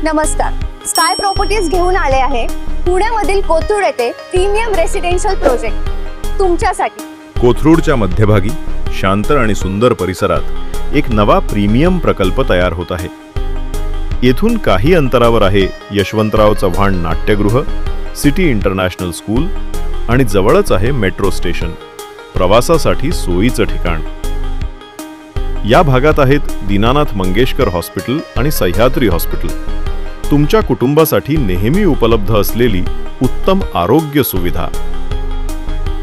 नमस्कार, sky properties घेऊन आले आहे पुण्यामधील कोथरूड येथे प्रीमियम रेसिडेन्शियल प्रोजेक्ट तुमच्यासाठी। कोथरूडच्या मध्यभागी शांत आणि सुंदर परिसरात एक नवा प्रीमियम प्रकल्प तयार होत आहे। येथून काही अंतरावर आहे यशवंतराव चव्हाण नाट्यगृह, सिटी इंटरनॅशनल स्कूल आणि जवळच आहे मेट्रो स्टेशन, प्रवासासाठी सोयीचं ठिकाण। या भागात आहेत दीनानाथ मंगेशकर हॉस्पिटल आणि सह्याद्री हॉस्पिटल। तुमच्या कुटुंबासाठी नेहमी उपलब्ध असलेली उत्तम आरोग्य सुविधा।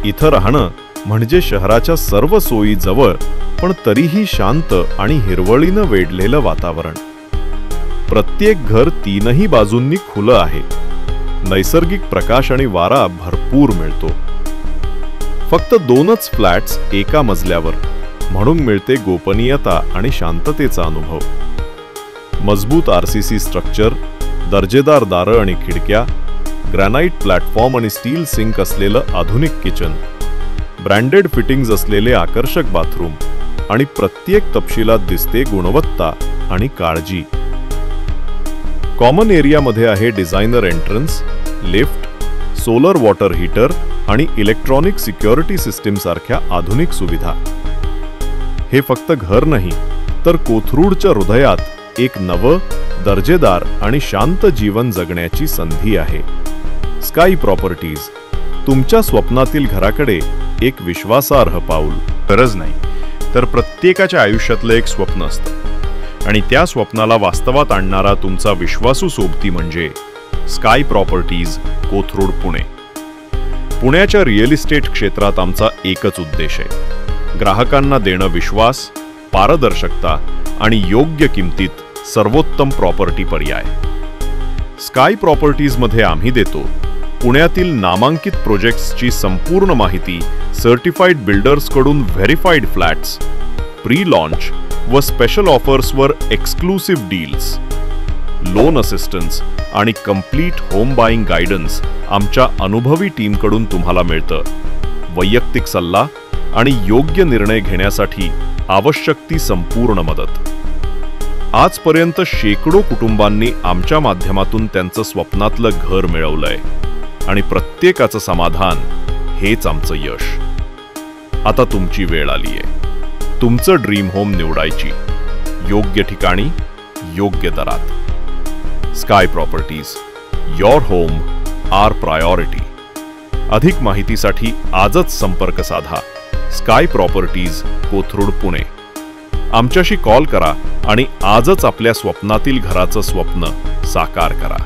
इथं राहणं म्हणजे शहराच्या सर्व सोयी जवळ पण तरीही शांत आणि हिरवळीनं वेढलेलं वातावरण। प्रत्येक घर तीनही बाजूंनी खुलं आहे। नैसर्गिक प्रकाश आणि वारा भरपूर मिळतो। फक्त 2च फ्लॅट्स एका मजल्यावर, म्हणून मिळते गोपनीयता आणि शांततेचा अनुभव। मजबूत आरसीसी स्ट्रक्चर, दर्जेदार दारं आणि खिडक्या, ग्रॅनाइट प्लॅटफॉर्म आणि स्टील सिंक असलेलं आधुनिक किचन, ब्रँडेड फिटिंग्ज असलेले आकर्षक बाथरूम आणि प्रत्येक तपशिलात दिसते गुणवत्ता आणि काळजी। कॉमन एरियामध्ये आहे designer entrance, lift, solar water heater आणि इलेक्ट्रॉनिक सिक्युरिटी सिस्टीम सारख्या आधुनिक सुविधा। हे फक्त घर नाही तर कोथरूडच्या हृदयात एक नवं, दर्जेदार आणि शांत जीवन जगण्याची संधी आहे। स्काय प्रॉपर्टीज, तुमच्या स्वप्नातील घराकडे एक विश्वासार्ह पाऊल। गरज नाही तर प्रत्येकाच्या आयुष्यातलं एक स्वप्न असतं आणि त्या स्वप्नाला वास्तवात आणणारा तुमचा विश्वासू सोबती म्हणजे स्काय प्रॉपर्टीज, कोथरूड, पुणे। पुण्याच्या रिअल इस्टेट क्षेत्रात आमचा एकच उद्देश आहे, ग्राहकांना देणं विश्वास, पारदर्शकता आणि योग्य किमतीत सर्वोत्तम प्रॉपर्टी पर्याय। स्काय प्रॉपर्टीजमध्ये आम्ही देतो पुण्यातील नामांकित प्रोजेक्ट्सची संपूर्ण माहिती, सर्टिफाईड बिल्डर्सकडून व्हेरिफाईड फ्लॅट्स, प्री लॉन्च व स्पेशल ऑफर्सवर एक्सक्लुसिव्ह डील्स, लोन असिस्टन्स आणि कंप्लीट होम बाईंग गायडन्स आमच्या अनुभवी टीमकडून तुम्हाला मिळतं। वैयक्तिक सल्ला आणि योग्य निर्णय घेण्यासाठी आवश्यक ती संपूर्ण मदत। आजपर्यंत शेकडो कुटुंबांनी आमच्या माध्यमातून त्यांचं स्वप्नातलं घर मिळवलंय आणि प्रत्येकाचं समाधान हेच आमचं यश। आता तुमची वेळ आलीये तुमचं ड्रीम होम निवडायची, योग्य ठिकाणी, योग्य दरात। Sky properties, your home, our priority. अधिक माहितीसाठी आजच संपर्क साधा। Sky properties, Kothrud, Pune. आमच्याशी कॉल करा आणि आजच आपल्या स्वप्नातील घराचं स्वप्न साकार करा।